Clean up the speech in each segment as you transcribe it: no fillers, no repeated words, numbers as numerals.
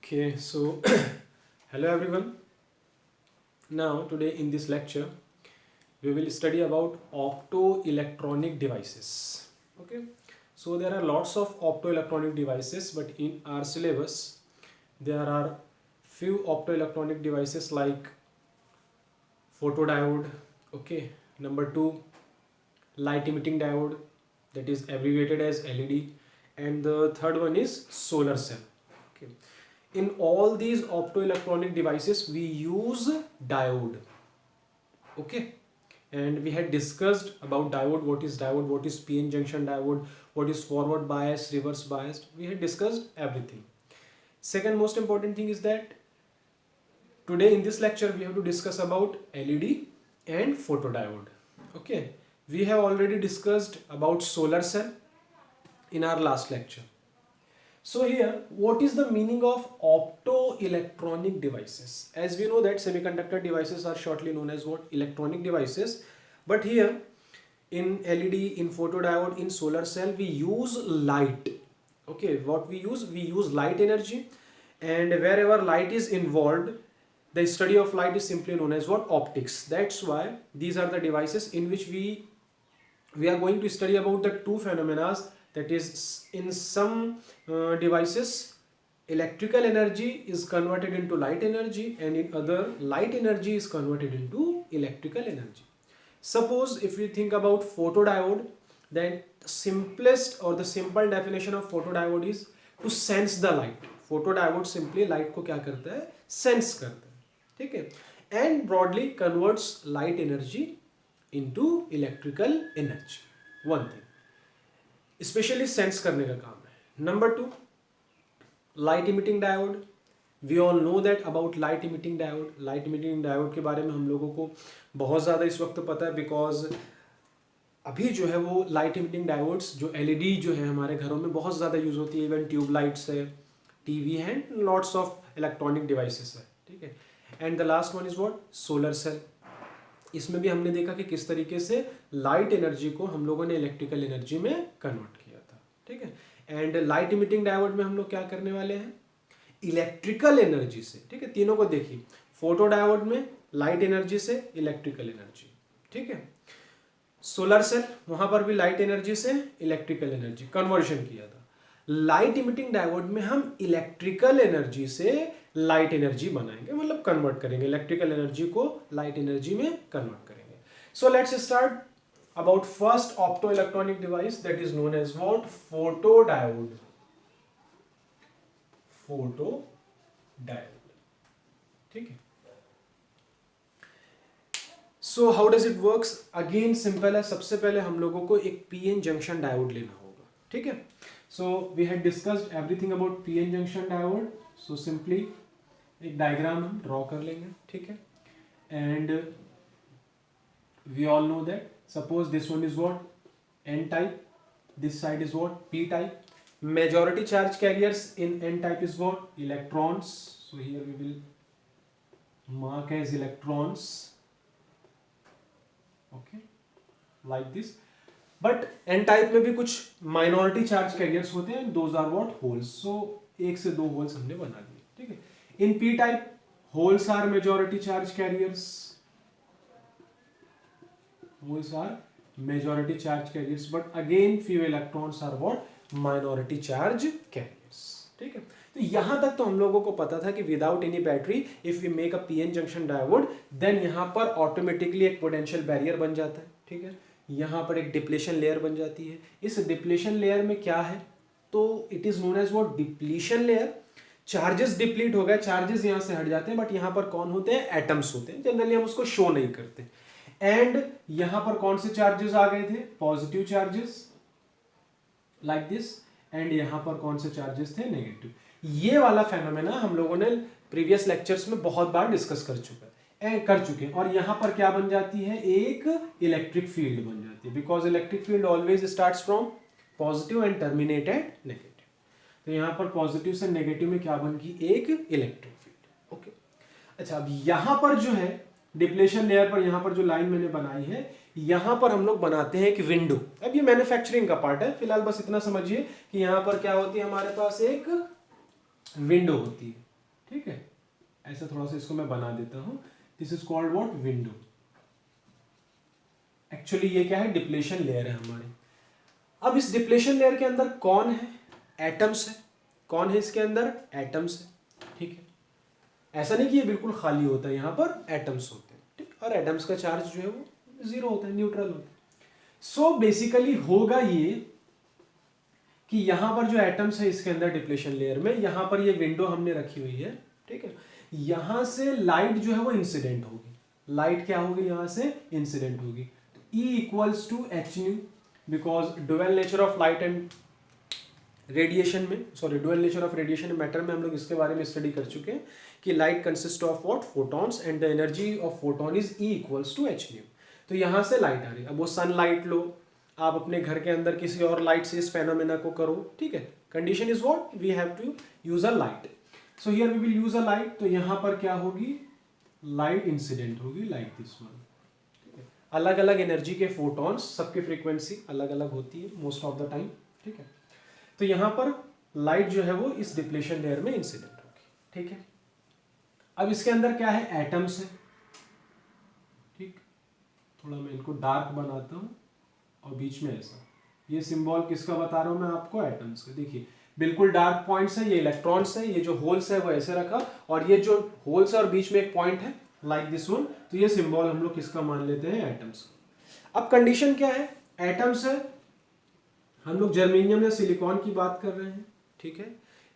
Okay, so hello everyone. Now, today in this lecture, we will study about optoelectronic devices. Okay, so there are lots of optoelectronic devices, but in our syllabus, there are few optoelectronic devices like photodiode. Okay, number two, light emitting diode, that is abbreviated as LED, and the third one is solar cell. Okay, in all these optoelectronic devices we use diode. Okay, and we had discussed about diode, what is PN junction diode, what is forward bias, reverse biased. We had discussed everything. Second most important thing is that today in this lecture we have to discuss about LED and photodiode. Okay, we have already discussed about solar cell in our last lecture. So here, what is the meaning of optoelectronic devices? As we know that semiconductor devices are shortly known as what? Electronic devices. But here, in LED, in photodiode, in solar cell, we use light. Okay, what we use? We use light energy, and wherever light is involved, the study of light is simply known as what? Optics. That's why these are the devices in which we are going to study about the two phenomena, that is in some devices electrical energy is converted into light energy, and in other light energy is converted into electrical energy. Suppose if we think about photodiode, then simplest or the simple definition of photodiode is to sense the light. photodiode simply light को क्या करता है? Sense करता है. ठीक है, and broadly converts light energy into electrical energy. One thing, especially sense करने का काम है. Number two, light emitting diode. We all know that about light emitting diode. Light emitting diode के बारे में हम लोगों को बहुत ज़्यादा इस वक्त पता है, बिकॉज अभी जो है वो लाइट इमिटिंग डायोड्स जो एलईडी जो है हमारे घरों में बहुत ज़्यादा यूज़ होती है. इवन ट्यूब लाइट्स है, टीवी है, लॉट्स ऑफ इलेक्ट्रॉनिक डिवाइसेस है. ठीक है, and the last one is what? Solar cell. इसमें भी हमने देखा कि किस तरीके से लाइट एनर्जी को हम लोगों ने इलेक्ट्रिकल एनर्जी में कन्वर्ट किया था. ठीक है, एंड लाइट इमिटिंग डायोड में हम लोग क्या करने वाले हैं? इलेक्ट्रिकल एनर्जी से. ठीक है, तीनों को देखिए. फोटो डायोड में लाइट एनर्जी से इलेक्ट्रिकल एनर्जी. ठीक है, सोलर सेल वहां पर भी लाइट एनर्जी से इलेक्ट्रिकल एनर्जी कन्वर्शन किया था. लाइट इमिटिंग डायोड में हम इलेक्ट्रिकल एनर्जी से लाइट एनर्जी बनाएंगे, मतलब कन्वर्ट करेंगे, इलेक्ट्रिकल एनर्जी को लाइट एनर्जी में कन्वर्ट करेंगे. So let's start about first opto electronic device, that is known as what? Photodiode. Photo diode. ठीक है, so how does it works? Again simple है. सबसे पहले हम लोगों को एक पीएन जंक्शन डायोड लेना होगा. ठीक है, so we had discussed everything about PN junction diode. So simply एक डायग्राम हम ड्रॉ कर लेंगे. ठीक है, and we all know that suppose this one is what? N type. This side is what? P type. Majority charge carriers in n type is what? Electrons. So here we will mark as electrons. Okay, like this. But n type में भी कुछ minority charge carriers होते हैं. Those are what? Holes. So एक से दो holes हमने बना दिए. ठीक है. In p type, holes are majority charge carriers. Holes are majority charge carriers. But again, few electrons are what? Minority charge carriers. ठीक है, तो यहां तक तो हम लोगों को पता था कि without any battery if we make a PN junction diode, then यहां पर ऑटोमेटिकली एक पोटेंशियल बैरियर बन जाता है. ठीक है, यहां पर एक डिप्लेशन लेयर बन जाती है. इस डिप्लेशन लेयर में क्या है? तो it is known as what? Depletion layer. Charges deplete हो गए, चार्जेस यहां से हट जाते हैं, बट यहां पर कौन होते हैं? एटम्स होते हैं. जनरली हम उसको शो नहीं करते. एंड यहां पर कौन से चार्जेस आ गए थे? Positive charges like this. And यहां पर कौन से चार्जेस थे? नेगेटिव. ये वाला फेनोमेना हम लोगों ने प्रीवियस लेक्चर्स में बहुत बार डिस्कस कर चुके हैं. और यहां पर क्या बन जाती है? एक इलेक्ट्रिक फील्ड बन जाती है, because electric field always starts from positive and terminate at negative. तो यहां पर पॉजिटिव से नेगेटिव में क्या बन गई? एक इलेक्ट्रिक फील्ड. ओके, अच्छा, अब यहां पर जो है डिप्लेशन लेयर पर, यहां पर जो लाइन मैंने बनाई है, यहां पर हम लोग बनाते हैं एक विंडो. अब ये मैन्युफैक्चरिंग का पार्ट है, फिलहाल बस इतना समझिए कि यहां पर क्या होती है? हमारे पास एक विंडो होती है. ठीक है, ऐसा थोड़ा सा इसको मैं बना देता हूं। This is called what, window. Actually ये क्या है, डिप्लेशन लेयर है हमारी। अब इस डिप्लेशन लेयर के अंदर कौन है, एटम्स है। कौन है इसके अंदर, एटम्स है। ठीक है, ऐसा नहीं कि ये बिल्कुल खाली होता है, यहाँ पर एटम्स होते हैं। ठीक, और एटम्स का चार्ज जो है वो जीरो होता है, न्यूट्रल होता है। सो बेसिकली होगा ये कि यहां पर जो एटम्स है इसके अंदर डिप्लेशन लेयर में, यहां पर ये विंडो हमने रखी हुई है। ठीक है, यहां से लाइट जो है वो इंसिडेंट होगी। लाइट क्या होगी, यहां से इंसिडेंट होगी। तो E equals to H nu, because dual nature of light and radiation में, sorry dual nature of radiation matter में हम लोग इसके बारे में स्टडी कर चुके हैं कि light consist of what, photons, and the energy of photon is E equals to H nu. तो यहां से लाइट आ रही है। अब वो सनलाइट लो, आप अपने घर के अंदर किसी और लाइट से इस फेनोमेना को करो। ठीक है, condition is what, we have to use a light. So here we will use a light. तो यहां पर क्या होगी, लाइट इंसिडेंट होगी, लाइक दिस वन। अलग अलग एनर्जी के फोटॉन्स, सबकी फ्रीक्वेंसी अलग अलग होती है मोस्ट ऑफ द टाइम। ठीक है, तो यहां पर लाइट जो है वो इस डिप्लेशन लेयर में इंसिडेंट होगी। ठीक है, अब इसके अंदर क्या है, एटम्स है। ठीक, थोड़ा मैं इनको डार्क बनाता हूं और बीच में ऐसा, ये सिंबल किसका बता रहा हूं मैं आपको, एटम्स का। देखिए बिल्कुल डार्क पॉइंट्स है, ये इलेक्ट्रॉन्स है, ये जो होल्स है वो ऐसे रखा, और ये जो होल्स है और बीच में एक पॉइंट है लाइक दिस वन, तो ये सिंबल हम लोग किसका मान लेते हैं, एटम्स का। अब कंडीशन क्या है, एटम्स है, हम लोग जर्मेनियम या सिलिकॉन की बात कर रहे हैं। ठीक है,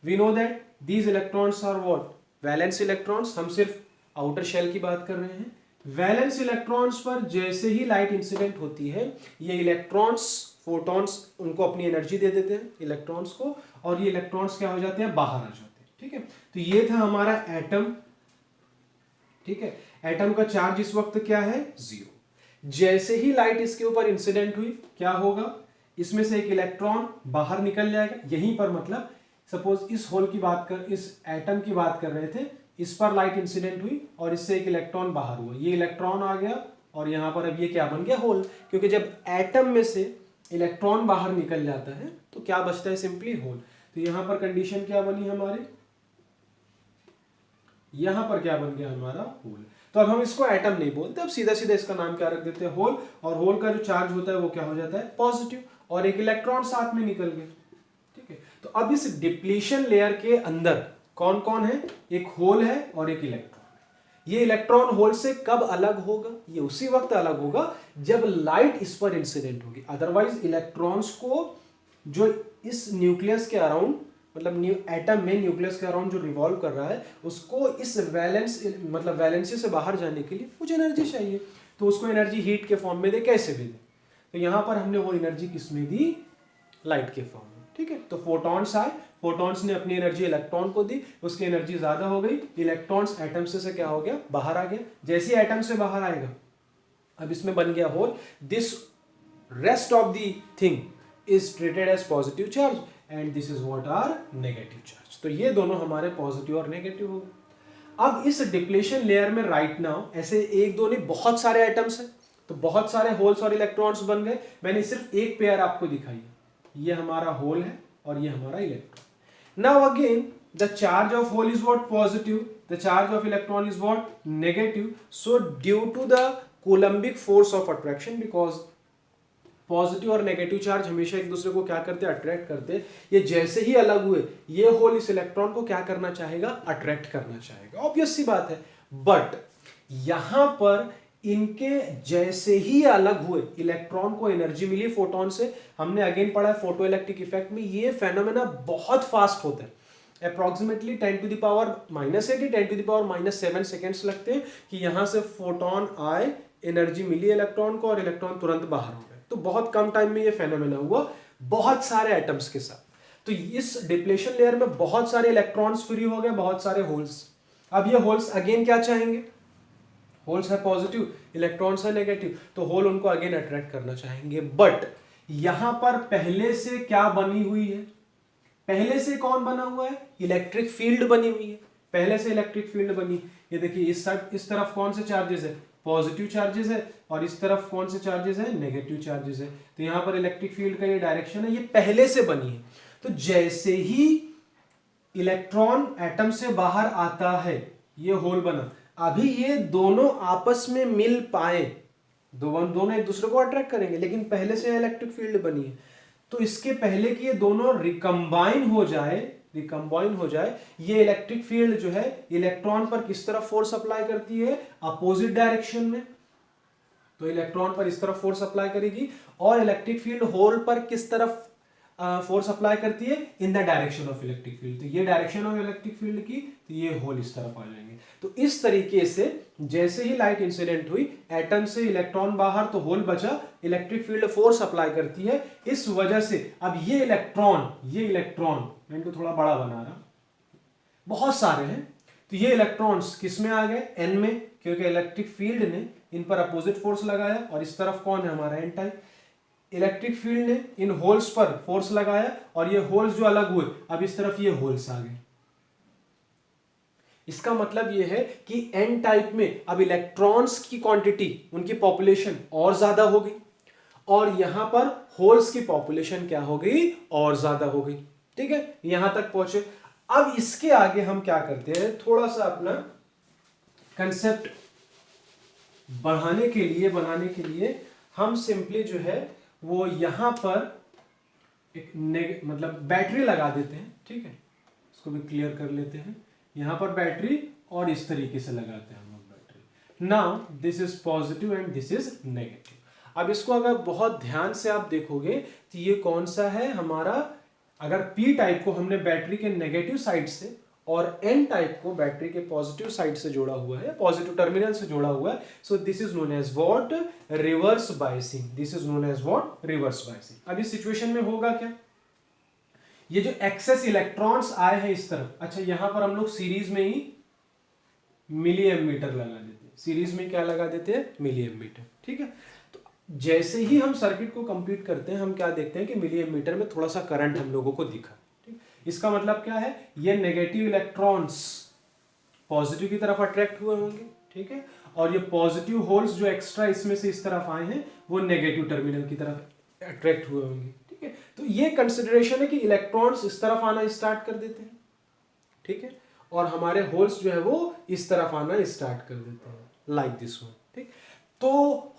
we know that these electrons are what, valence electrons. हम सिर्फ आउटर शेल की बात कर रहे हैं। वैलेंस इलेक्ट्रॉन्स पर जैसे ही लाइट इंसिडेंट होती है, ये इलेक्ट्रॉन्स, फोटॉन्स, उनको अपनी एनर्जी दे देते हैं इलेक्ट्रॉन्स को, और ये इलेक्ट्रॉन्स क्या हो जाते हैं, बाहर आ जाते हैं। ठीक है, तो ये था हमारा एटम। ठीक है, एटम का चार्ज इस वक्त क्या है, जीरो। जैसे ही लाइट इसके ऊपर इंसिडेंट हुई, क्या होगा, इसमें से एक इलेक्ट्रॉन बाहर निकल जाएगा। यहीं पर मतलब सपोज इस होल की बात कर, इस एटम की बात कर रहे थे, इस पर लाइट इंसिडेंट हुई और इससे एक इलेक्ट्रॉन बाहर हुआ, ये इलेक्ट्रॉन आ गया और यहां पर अब ये क्या बन गया, होल। क्योंकि जब एटम में से इलेक्ट्रॉन बाहर निकल जाता है तो क्या बचता है, सिंपली होल। तो यहां पर कंडीशन क्या बनी हमारी, यहां पर क्या बन गया हमारा, होल। तो अब हम इसको एटम नहीं बोलते, अब सीधा सीधा इसका नाम क्या रख देते हैं, होल। और होल का जो चार्ज होता है वो क्या हो जाता है, पॉजिटिव, और एक इलेक्ट्रॉन साथ में निकल गया। ठीक है, तो अब इस डिप्लीशन लेयर के अंदर कौन कौन है, एक होल है और एक इलेक्ट्रॉन है। ये इलेक्ट्रॉन होल से कब अलग होगा, ये उसी वक्त अलग होगा जब लाइट इस पर इंसिडेंट होगी। अदरवाइज इलेक्ट्रॉन्स को जो इस न्यूक्लियस के अराउंड, मतलब एटम में न्यूक्लियस के अराउंड जो रिवॉल्व कर रहा है, उसको इस वैलेंस, मतलब वैलेंसी से बाहर जाने के लिए कुछ एनर्जी चाहिए। तो उसको एनर्जी हीट के फॉर्म में दे, कैसे भी दे। तो यहां पर हमने वो एनर्जी किसमें दी, लाइट के फॉर्म में। ठीक है, तो फोटॉन्स आए, फोटॉन्स ने अपनी एनर्जी इलेक्ट्रॉन को दी, उसकी एनर्जी ज्यादा हो गई, इलेक्ट्रॉन्स एटम से क्या हो गया, बाहर आ गया। जैसे एटम से बाहर आएगा, अब इसमें बन गया hole. This rest of the thing is treated as positive charge and this is what are negative charge. तो ये दोनों हमारे पॉजिटिव और नेगेटिव हो गए। अब इस डिप्लेशन लेयर में राइट नाउ ऐसे एक दो नहीं, बहुत सारे एटम्स हैं, तो बहुत सारे होल्स और इलेक्ट्रॉन्स बन गए। मैंने सिर्फ एक पेयर आपको दिखाई है, ये हमारा होल है और ये हमारा electron. Now again the charge of hole is what, positive, the charge of electron is what, negative. So due to the coulombic force of attraction, because positive और नेगेटिव चार्ज हमेशा एक दूसरे को क्या करते हैं, अट्रैक्ट करते हैं। ये जैसे ही अलग हुए, ये होल इस इलेक्ट्रॉन को क्या करना चाहेगा, अट्रैक्ट करना चाहेगा, ऑब्वियस सी बात है। बट यहां पर इनके जैसे ही अलग हुए, इलेक्ट्रॉन को एनर्जी मिली फोटोन से। हमने अगेन पढ़ा है फोटो इलेक्ट्रिक इफेक्ट में, ये फेनोमेना बहुत फास्ट होता है। Approximately 10 to the power -8, 10 to the power -7 seconds लगते हैं कि यहां से फोटोन आए, एनर्जी मिली इलेक्ट्रॉन को और इलेक्ट्रॉन तुरंत बाहर हो गए। तो बहुत कम टाइम में ये फेनोमेना हुआ, बहुत सारे एटम्स के साथ। तो इस डिप्लेशन लेयर में बहुत सारे इलेक्ट्रॉन्स फ्री हो गए, बहुत सारे होल्स। अब ये होल्स अगेन क्या चाहेंगे, होल्स है पॉजिटिव, इलेक्ट्रॉन्स है नेगेटिव, तो होल उनको अगेन अट्रैक्ट करना चाहेंगे। बट यहां पर पहले से क्या बनी हुई है, पहले से कौन बना हुआ है, इलेक्ट्रिक फील्ड बनी हुई है। पहले से इलेक्ट्रिक फील्ड बनी, ये देखिए इस साइड, इस तरफ कौन से चार्जेस है, पॉजिटिव चार्जेस है, और इस तरफ कौन से चार्जेस है, नेगेटिव चार्जेस है। तो यहां पर इलेक्ट्रिक फील्ड का ये डायरेक्शन है, ये पहले से बनी है। तो जैसे ही इलेक्ट्रॉन एटम से बाहर आता है, ये होल बना, अभी ये दोनों आपस में मिल पाए, दोनों एक दूसरे को अट्रैक्ट करेंगे, लेकिन पहले से इलेक्ट्रिक फील्ड बनी है, तो इसके पहले कि ये दोनों रिकम्बाइन हो जाए, ये इलेक्ट्रिक फील्ड जो है इलेक्ट्रॉन पर किस तरफ फोर्स अप्लाई करती है, अपोजिट डायरेक्शन में। तो इलेक्ट्रॉन पर इस तरफ फोर्स अप्लाई करेगी, और इलेक्ट्रिक फील्ड होल पर किस तरफ फोर्स अप्लाई करती है, in the direction of electric field. तो ये डायरेक्शन ऑफ इलेक्ट्रिक फील्ड की, तो ये होल इस तरफ आ जाएंगे। तो इस तरीके से जैसे ही लाइट इंसिडेंट हुई, एटम से इलेक्ट्रॉन बाहर तो होल बचा, इलेक्ट्रिक फील्ड फोर्स अप्लाई करती है, इस वजह से अब ये इलेक्ट्रॉन मैं इनको थोड़ा बड़ा बना रहा, बहुत सारे हैं, तो ये इलेक्ट्रॉन्स किस में आ गए, एन में, क्योंकि इलेक्ट्रिक फील्ड ने इन पर अपोजिट फोर्स लगाया, और इस तरफ कौन है हमारा एन टाइप, इलेक्ट्रिक फील्ड ने इन होल्स पर फोर्स लगाया, और ये होल्स जो अलग हुए, अब इस तरफ ये होल्स आ गए। इसका मतलब ये है कि एन टाइप में अब इलेक्ट्रॉन्स की क्वांटिटी, उनकी पॉपुलेशन और ज्यादा हो गई, और यहां पर होल्स की पॉपुलेशन क्या हो गई, और ज्यादा हो गई। ठीक है, यहां तक पहुंचे। अब इसके आगे हम क्या करते हैं, थोड़ा सा अपना कंसेप्ट बनाने के लिए हम सिंपली जो है वो यहां पर एक मतलब बैटरी लगा देते हैं। ठीक है, इसको भी क्लियर कर लेते हैं, यहां पर बैटरी, और इस तरीके से लगाते हैं हम लोग battery. Now this is positive and this is negative. अब इसको अगर बहुत ध्यान से आप देखोगे तो ये कौन सा है हमारा, अगर पी टाइप को हमने बैटरी के नेगेटिव साइड से और एन टाइप को बैटरी के पॉजिटिव साइड से जोड़ा हुआ है, पॉजिटिव टर्मिनल से जोड़ा हुआ है, so this is known as what, reverse biasing. This is known as what, reverse biasing. अब इस सिचुएशन में होगा क्या, ये जो एक्सेस इलेक्ट्रॉन्स आए हैं इस तरफ, अच्छा यहां पर हम लोग सीरीज में ही मिली एमीटर लगा देते हैं, सीरीज में क्या लगा देते हैं, मिली एमीटर। ठीक है, तो जैसे ही हम सर्किट को कंप्लीट करते हैं, हम क्या देखते हैं कि मिली एमीटर में थोड़ा सा करंट हम लोगों को दिखा। ठीक, इसका मतलब क्या है, ये नेगेटिव इलेक्ट्रॉन्स पॉजिटिव की तरफ अट्रैक्ट हुए होंगे। ठीक है, और ये पॉजिटिव होल्स जो एक्स्ट्रा इसमें से इस तरफ आए हैं, वो नेगेटिव टर्मिनल की तरफ अट्रैक्ट हुए होंगे। ठीक है, तो ये कंसिडरेशन है कि इलेक्ट्रॉन्स इस तरफ आना स्टार्ट कर देते हैं। ठीक है, और हमारे होल्स जो है वो इस तरफ आना स्टार्ट कर देते हैं, लाइक दिस वन। ठीक, तो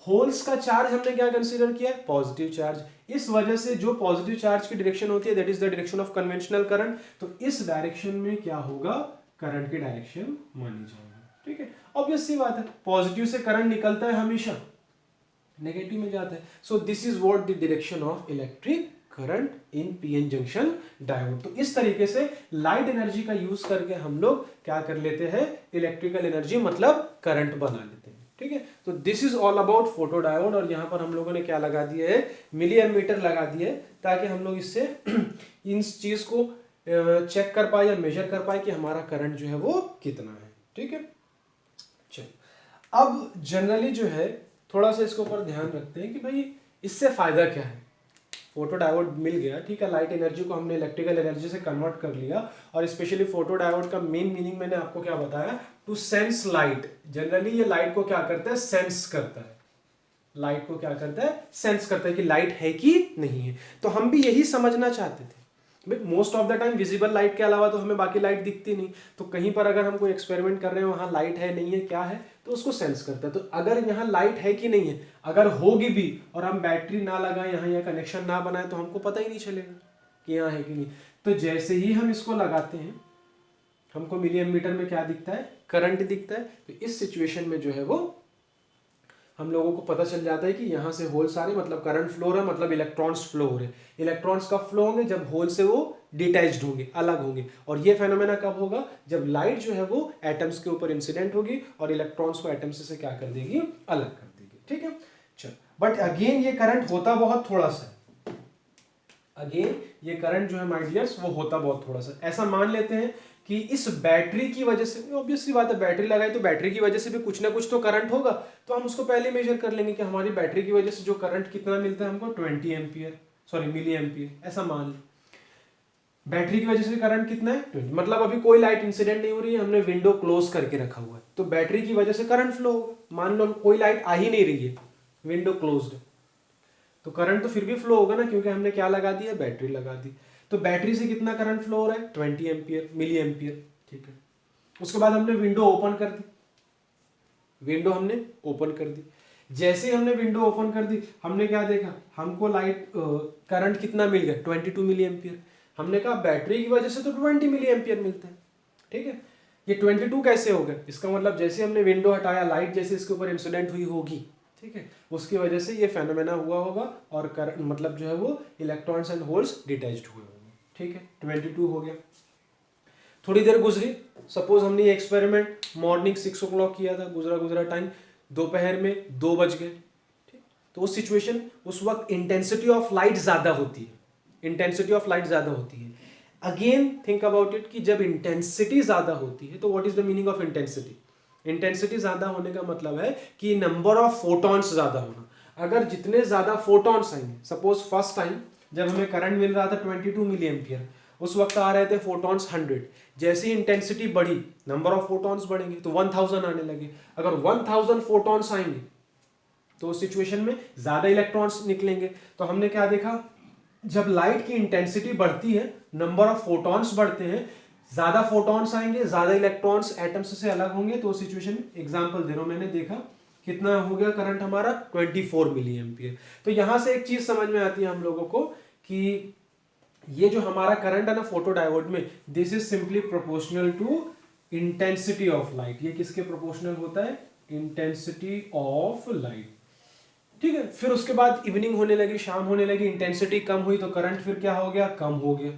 होल्स का चार्ज हमने क्या कंसीडर किया, पॉजिटिव चार्ज। इस वजह से जो पॉजिटिव चार्ज की डायरेक्शन होती है, that is the direction of conventional current, तो इस डायरेक्शन में क्या होगा, करंट की डायरेक्शन मानी जाएगी। ठीक है, ऑब्वियस सी बात है, पॉजिटिव से करंट निकलता है हमेशा, नेगेटिव में जाता है। So this is what the direction of electric current in PN junction diode. तो इस तरीके से लाइट एनर्जी का यूज करके हम लोग क्या कर लेते हैं, इलेक्ट्रिकल एनर्जी मतलब करंट बना लेते हैं। ठीक है, तो this is all about photo diode, और यहां पर हम लोगों ने क्या लगा दिया है, मिली एमीटर लगा दिया है, ताकि हम लोग इससे इस चीज को चेक कर पाए या मेजर कर पाए कि हमारा करंट जो है वो कितना है। ठीक है, चलो अब जनरली जो है थोड़ा सा इसके ऊपर ध्यान रखते हैं कि भाई इससे फायदा क्या है। फोटो डायोड मिल गया, ठीक है, लाइट एनर्जी को हमने इलेक्ट्रिकल एनर्जी से कन्वर्ट कर लिया, और स्पेशली फोटो डायोड का मेन मीनिंग मैंने आपको क्या बताया, टू सेंस लाइट। जनरली ये लाइट को क्या करता है, सेंस करता है, लाइट को क्या करता है, सेंस करता है कि लाइट है कि नहीं है। तो हम भी यही समझना चाहते थे, most of the time visible light के अलावा तो हमें बाकी लाइट दिखती नहीं, तो कहीं पर अगर हम कोई एक्सपेरिमेंट कर रहे हैं, वहां लाइट है नहीं है क्या है, तो उसको सेंस करता है। तो अगर यहाँ लाइट है कि नहीं है, अगर होगी भी और हम बैटरी ना लगाएं यहाँ या कनेक्शन ना बनाए, तो हमको पता ही नहीं चलेगा कि यहाँ है कि नहीं। तो जैसे ही हम इसको लगाते हैं, हमको मिली एमीटर में क्या दिखता है, करंट दिखता है। तो इस सिचुएशन में जो है वो हम लोगों को पता चल जाता है कि यहाँ से होल सारे, मतलब करंट फ्लो हो रहा है, मतलब इलेक्ट्रॉन्स फ्लो हो रहे हैं। इलेक्ट्रॉन्स कब फ्लो होंगे, जब होल से वो डिटैच्ड होंगे, अलग होंगे। और ये फेनोमेना कब होगा, जब लाइट जो है वो एटम्स के ऊपर इंसिडेंट होगी और इलेक्ट्रॉन्स को एटम्स से क्या कर देगी, अलग कर देगी। ठीक है, चलो, बट अगेन ये करंट होता बहुत थोड़ा सा, अगेन ये करंट जो है माय डियर्स वो होता बहुत थोड़ा सा। ऐसा मान लेते हैं कि इस बैटरी की वजह से, ऑब्वियस सी बात है, बैटरी लगाई तो बैटरी की वजह से भी कुछ ना कुछ तो करंट होगा, तो हम उसको पहले मेजर कर लेंगे कि हमारी बैटरी की वजह से जो करंट कितना मिलता है हमको, 20 एम्पियर, सॉरी मिली एम्पियर, ऐसा मान लें। बैटरी की वजह से करंट कितना है, 20, मतलब अभी कोई लाइट इंसिडेंट नहीं हो रही है, हमने विंडो क्लोज करके रखा हुआ है, तो बैटरी की वजह से करंट फ्लो होगा। मान लो कोई लाइट आ ही नहीं रही है, विंडो क्लोज्ड है, तो करंट तो फिर भी फ्लो होगा ना, क्योंकि हमने क्या लगा दिया, बैटरी लगा दी। तो बैटरी से कितना करंट फ्लो हो रहा है, 20 एम्पियर मिली एम्पियर, ठीक है। उसके बाद हमने विंडो ओपन कर दी, विंडो हमने ओपन कर दी। जैसे ही हमने विंडो ओपन कर दी, हमने क्या देखा, हमको लाइट करंट कितना मिल गया, 22 मिली एम्पियर। हमने कहा बैटरी की वजह से तो 20 मिली एम्पियर मिलता है, ठीक है। ये 22 कैसे हो गया, इसका मतलब जैसे हमने विंडो हटाया, लाइट जैसे इसके ऊपर इंसिडेंट हुई होगी, ठीक है, उसकी वजह से ये फेनोमेना हुआ होगा और करंट मतलब जो है वो इलेक्ट्रॉन्स एंड होल्स डिटैच्ड हुए होंगे, ठीक है। 22 हो गया। थोड़ी देर गुजरी, सपोज हमने ये एक्सपेरिमेंट मॉर्निंग 6 o'clock किया था, गुजरा टाइम, दोपहर में 2 बज गए, ठीक। तो उस सिचुएशन, उस वक्त इंटेंसिटी ऑफ लाइट ज़्यादा होती है, इंटेंसिटी ऑफ लाइट ज़्यादा होती है। अगेन थिंक अबाउट इट कि जब इंटेंसिटी ज़्यादा होती है तो what is the meaning of intensity. Intensity ज़्यादा होने का मतलब है कि नंबर ऑफ फोटॉन्स ज़्यादा होना। अगर जितने ज़्यादा फोटॉन्स आएंगे, सपोज फर्स्ट टाइम जब हमें करंट मिल रहा था 22 मिली एम्पियर, उस वक्त आ रहे थे फोटॉन्स 100। जैसे ही इंटेंसिटी बढ़ी, नंबर ऑफ फोटॉन्स बढ़ेंगे तो 1000 आने लगे। अगर 1000 फोटॉन्स आएंगे तो उस सिचुएशन में ज़्यादा इलेक्ट्रॉन्स निकलेंगे। तो हमने क्या देखा, जब लाइट की इंटेंसिटी बढ़ती है, नंबर ऑफ फोटॉन्स बढ़ते हैं, ज्यादा फोटॉन्स आएंगे, ज्यादा इलेक्ट्रॉन्स एटम्स से अलग होंगे। तो उस सिचुएशन में एग्जांपल दे रहा हूं, मैंने देखा कितना हो गया करंट हमारा 24 मिली एम्पियर। तो यहां से एक चीज समझ में आती है हम लोगों को कि ये जो हमारा करंट है ना फोटो डायोड में, this is simply proportional to intensity of light. ये किसके प्रोपोर्शनल होता है, इंटेंसिटी ऑफ लाइट, ठीक है। फिर उसके बाद इवनिंग होने लगी, शाम होने लगी, इंटेंसिटी कम हुई तो करंट फिर क्या हो गया, कम हो गया,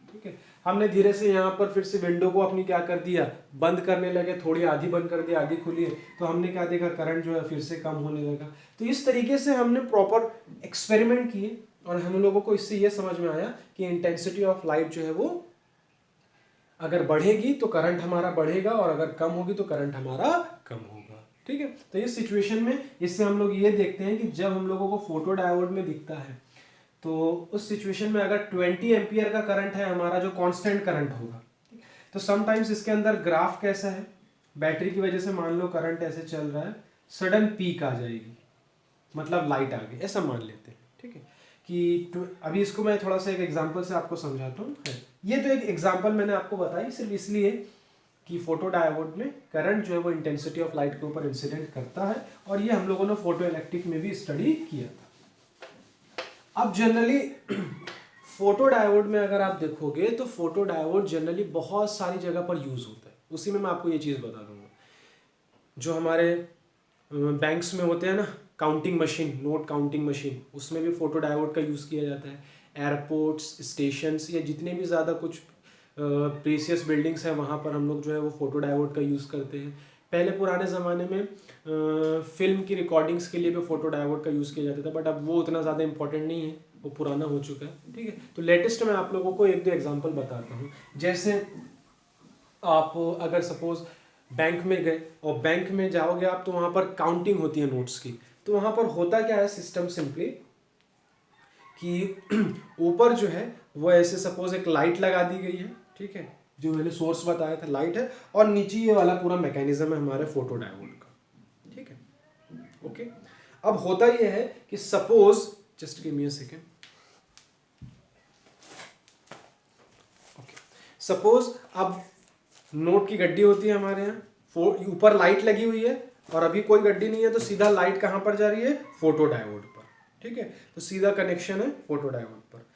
ठीक है। हमने धीरे से यहाँ पर फिर से विंडो को अपनी क्या कर दिया, बंद करने लगे, थोड़ी आधी बंद कर दी, आधी खुली है, तो हमने क्या देखा, करंट जो है फिर से कम होने लगा। तो इस तरीके से हमने प्रॉपर एक्सपेरिमेंट किए और हम लोगों को इससे ये समझ में आया कि इंटेंसिटी ऑफ लाइट जो है वो अगर बढ़ेगी तो करंट हमारा बढ़ेगा और अगर कम होगी तो करंट हमारा कम होगा, ठीक है। तो इस सिचुएशन में इससे हम लोग ये देखते हैं कि जब हम लोगों को फोटो डायोड में दिखता है तो उस सिचुएशन में अगर 20 एम्पियर का करंट है हमारा, जो कांस्टेंट करंट होगा, तो समटाइम्स इसके अंदर ग्राफ कैसा है, बैटरी की वजह से मान लो करंट ऐसे चल रहा है, सडन पीक आ जाएगी, मतलब लाइट आ गई, ऐसा मान लेते हैं, ठीक है। कि अभी इसको मैं थोड़ा सा एक एग्जांपल से आपको समझाता हूँ। ये तो एक एग्जांपल मैंने आपको बताई सिर्फ इसलिए कि फोटो डायोड में करंट जो है वो इंटेंसिटी ऑफ लाइट के ऊपर इंसिडेंट करता है, और ये हम लोगों ने फोटो इलेक्ट्रिक में भी स्टडी किया था। अब जनरली फोटो डायोड में अगर आप देखोगे तो फोटो डायोड जनरली बहुत सारी जगह पर यूज होता है। उसी में मैं आपको ये चीज़ बता दूंगा, जो हमारे बैंक्स में होते हैं ना counting machine, note counting machine, उसमें भी फोटो डायोड का यूज़ किया जाता है। एयरपोर्ट्स, स्टेशंस या जितने भी ज़्यादा कुछ प्रीसियस बिल्डिंग्स हैं वहाँ पर हम लोग जो है वो फोटो डायोड का यूज़ करते हैं। पहले पुराने ज़माने में फिल्म की रिकॉर्डिंग्स के लिए भी फोटो डायोड का यूज़ किया जाता था, बट अब वो उतना ज़्यादा इंपॉर्टेंट नहीं है, वो पुराना हो चुका है, ठीक है। तो लेटेस्ट में आप लोगों को एक दो एग्जांपल बताता हूँ। जैसे आप अगर सपोज बैंक में गए और बैंक में जाओगे आप, तो वहाँ पर काउंटिंग होती है नोट्स की। तो वहाँ पर होता क्या है सिस्टम सिंपली कि ऊपर जो है वो ऐसे सपोज एक लाइट लगा दी गई है, ठीक है, जो मैंने सोर्स बताया था लाइट है, और नीचे ये वाला पूरा मैकेनिज्म है हमारे फोटो डायोड का, ठीक है, ओके। अब होता ये है कि suppose, just give me a second, okay, suppose अब नोट की गड्डी होती है हमारे यहाँ, ऊपर लाइट लगी हुई है और अभी कोई गड्डी नहीं है, तो सीधा लाइट कहाँ पर जा रही है, फोटो डायोड पर, ठीक है। तो सीधा कनेक्शन है फोटो डायोड पर।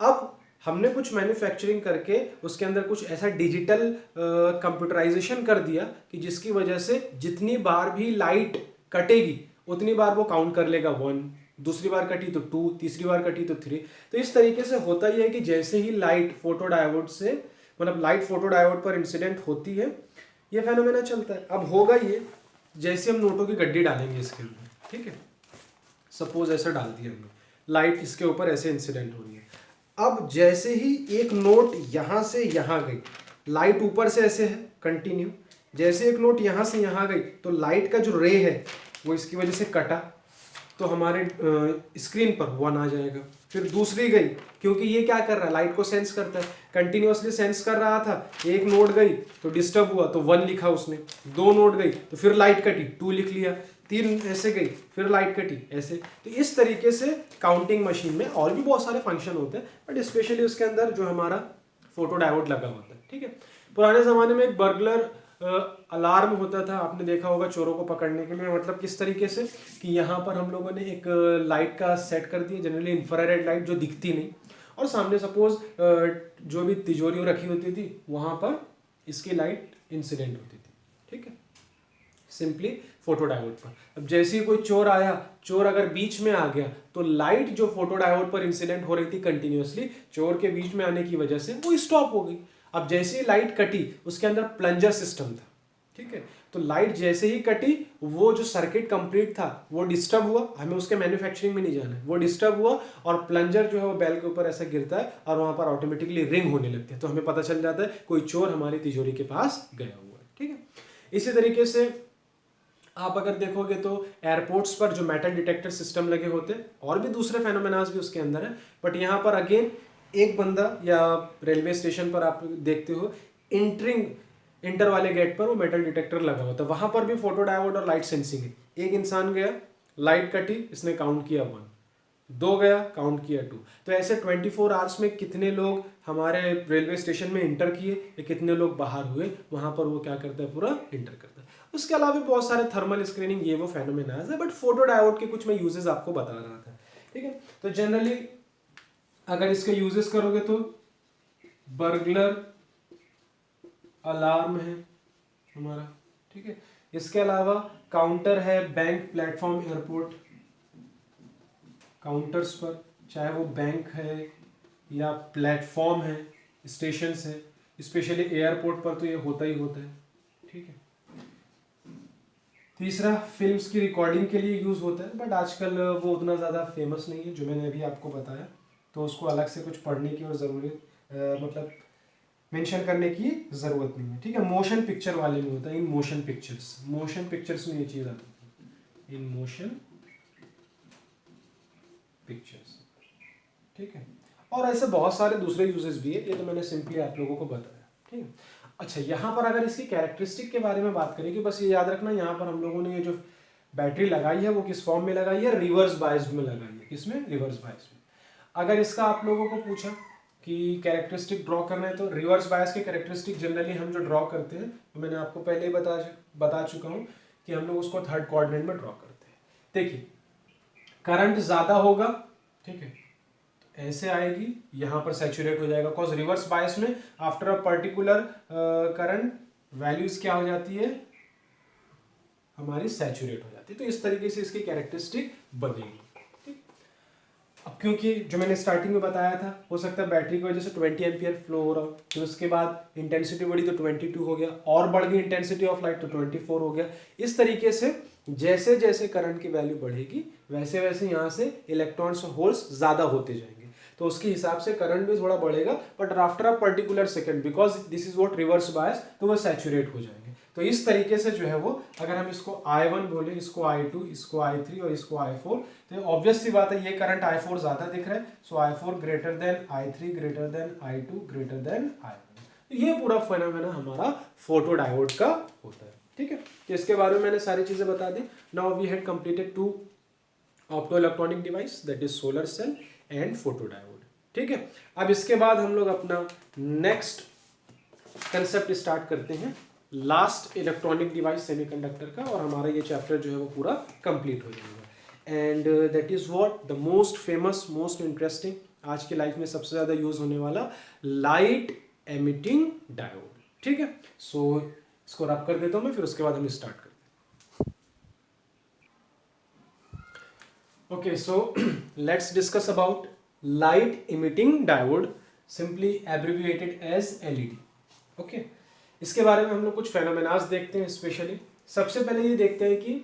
अब हमने कुछ मैन्युफैक्चरिंग करके उसके अंदर कुछ ऐसा डिजिटल कंप्यूटराइजेशन कर दिया कि जिसकी वजह से जितनी बार भी लाइट कटेगी उतनी बार वो काउंट कर लेगा 1, दूसरी बार कटी तो 2, तीसरी बार कटी तो 3। तो इस तरीके से होता ही है कि जैसे ही लाइट फोटो डायोड से, मतलब लाइट फोटो डायोड पर इंसिडेंट होती है, ये फेनोमेना चलता है। अब होगा ये, जैसे हम नोटों की गड्डी डालेंगे इसके अंदर, ठीक है, सपोज ऐसा डाल दिया हमने, लाइट इसके ऊपर ऐसे इंसिडेंट हो रही है। अब जैसे ही एक नोट यहाँ से यहाँ गई, लाइट ऊपर से ऐसे है कंटिन्यू, जैसे एक नोट यहाँ से यहाँ गई तो लाइट का जो रे है वो इसकी वजह से कटा, तो हमारे स्क्रीन पर 1 आ जाएगा। फिर दूसरी गई, क्योंकि ये क्या कर रहा है, लाइट को सेंस करता है, कंटिन्यूअसली सेंस कर रहा था, एक नोट गई तो डिस्टर्ब हुआ तो 1 लिखा उसने, 2 नोट गई तो फिर लाइट कटी 2 लिख लिया, 3 ऐसे गई, फिर लाइट कटी ऐसे। तो इस तरीके से काउंटिंग मशीन में और भी बहुत सारे फंक्शन होते हैं, बट स्पेशली उसके अंदर जो हमारा फोटो डायोड लगा होता है। ठीक है, पुराने ज़माने में एक बर्गलर अलार्म होता था, आपने देखा होगा, चोरों को पकड़ने के लिए। मतलब किस तरीके से कि यहाँ पर हम लोगों ने एक लाइट का सेट कर दिया, जनरली इंफ्रारेड लाइट जो दिखती नहीं, और सामने सपोज जो भी तिजोरी रखी होती थी वहाँ पर इसकी लाइट इंसिडेंट होती थी। ठीक है, सिंपली फोटो डायोड पर। अब जैसे ही कोई चोर आया, चोर अगर बीच में आ गया तो लाइट जो फोटो डायोड पर इंसिडेंट हो रही थी कंटिन्यूअसली, चोर के बीच में आने की वजह से वो स्टॉप हो गई। अब जैसे ही लाइट कटी, उसके अंदर प्लंजर सिस्टम था। ठीक है, तो लाइट जैसे ही कटी, वो जो सर्किट कंप्लीट था वो डिस्टर्ब हुआ, हमें उसके मैन्युफैक्चरिंग में नहीं जाना है, वो डिस्टर्ब हुआ और प्लंजर जो है वो बेल के ऊपर ऐसा गिरता है और वहां पर ऑटोमेटिकली रिंग होने लगती है। तो हमें पता चल जाता है कोई चोर हमारी तिजोरी के पास गया हुआ है। ठीक है, इसी तरीके से आप अगर देखोगे तो एयरपोर्ट्स पर जो मेटल डिटेक्टर सिस्टम लगे होते हैं, और भी दूसरे फेनोमेनास भी उसके अंदर है, बट यहाँ पर अगेन एक बंदा, या रेलवे स्टेशन पर आप देखते हो इंटर वाले गेट पर वो मेटल डिटेक्टर लगा होता है, वहां पर भी फोटो डायोड और लाइट सेंसिंग है। एक इंसान गया, लाइट कटी, इसने काउंट किया 1, 2 गया, काउंट किया 2। तो ऐसे 24 आवर्स में कितने लोग हमारे रेलवे स्टेशन में इंटर किए या कितने लोग बाहर हुए, वहां पर वो क्या करता है, पूरा इंटर करता है। उसके अलावा भी बहुत सारे थर्मल स्क्रीनिंग, ये वो फेनोमेनाज है, बट फोटो डायोड के कुछ मैं यूजेस आपको बता रहा था। ठीक है, तो जनरली अगर इसके यूजेस करोगे तो बर्गलर अलार्म है हमारा। ठीक है, इसके अलावा काउंटर है, बैंक, प्लेटफॉर्म, एयरपोर्ट काउंटर्स पर, चाहे वो बैंक है या प्लेटफॉर्म है, स्टेशन है, स्पेशली एयरपोर्ट पर तो ये होता ही होता है। ठीक है, तीसरा फिल्म्स की रिकॉर्डिंग के लिए यूज़ होता है, बट आजकल वो उतना ज़्यादा फेमस नहीं है, जो मैंने अभी आपको बताया, तो उसको अलग से कुछ पढ़ने की और ज़रूरत मतलब मेंशन करने की ज़रूरत नहीं है। ठीक है, मोशन पिक्चर वाले में होता है, इन मोशन पिक्चर्स में ये चीज़ आती है, इन मोशन पिक्चर्स। ठीक है, और ऐसे बहुत सारे दूसरे यूजेस भी है, ये तो मैंने सिंपली आप लोगों को बताया। ठीक है, अच्छा, यहाँ पर अगर इसकी कैरेक्टरिस्टिक के बारे में बात करें, कि बस ये याद रखना, यहाँ पर हम लोगों ने ये जो बैटरी लगाई है वो किस फॉर्म में लगाई है, रिवर्स बायस्ड में लगाई है। किसमें? रिवर्स बायस्ड में। अगर इसका आप लोगों को पूछा कि कैरेक्टरिस्टिक ड्रॉ करना है, तो रिवर्स बायस के कैरेक्टरिस्टिक जनरली हम जो ड्रॉ करते हैं, तो मैंने आपको पहले ही बता चुका हूँ कि हम लोग उसको थर्ड कोऑर्डिनेट में ड्रॉ करते हैं। देखिए, करंट ज़्यादा होगा, ठीक है, ऐसे आएगी, यहाँ पर सैचुरेट हो जाएगा, कॉज रिवर्स बायस में after a particular current values क्या हो जाती है, हमारी सैचुरेट हो जाती है। तो इस तरीके से इसकी कैरेक्टरिस्टिक बनेगी। ठीक, अब क्योंकि जो मैंने स्टार्टिंग में बताया था, हो सकता है बैटरी की वजह से 20 एम्पियर फ्लो हो रहा हो, फिर उसके बाद इंटेंसिटी बढ़ी तो 22 हो गया, और बढ़ गई इंटेंसिटी ऑफ लाइट तो 24 हो गया। इस तरीके से जैसे जैसे करंट की वैल्यू बढ़ेगी, वैसे वैसे यहाँ से इलेक्ट्रॉन्स और होल्स ज़्यादा होते जाएंगे, तो उसके हिसाब से करंट भी थोड़ा बढ़ेगा, but after a particular second, because this is what reverse bias, तो वो सैचुरेट हो जाएंगे। तो इस तरीके से जो है वो, अगर हम इसको I1 बोले, इसको I2, इसको I3 और इसको I4, तो ऑब्वियस सी बात है ये करंट I4 ज्यादा दिख रहा है, सो I4 greater than I3 greater than I2 greater than I1। तो ये पूरा फेनोमेना हमारा फोटो डायोड का होता है। ठीक है, तो इसके बारे में मैंने सारी चीजें बता दी। Now we had completed 2 opto electronic device, that is solar cell and photo diode. ठीक है, अब इसके बाद हम लोग अपना नेक्स्ट कंसेप्ट स्टार्ट करते हैं, लास्ट इलेक्ट्रॉनिक डिवाइस सेमीकंडक्टर का, और हमारा ये चैप्टर जो है वो पूरा कंप्लीट हो जाएगा। And that is what the most famous, most interesting, आज की लाइफ में सबसे ज्यादा यूज होने वाला लाइट एमिटिंग डायोड। ठीक है, सो इसको रब कर देता हूं मैं, फिर उसके बाद हम स्टार्ट करते हैं। Okay, so let's discuss about light emitting diode, simply abbreviated as LED. Okay, इसके बारे में हम लोग कुछ फेनोमेनास देखते हैं। स्पेशली सबसे पहले ये देखते हैं कि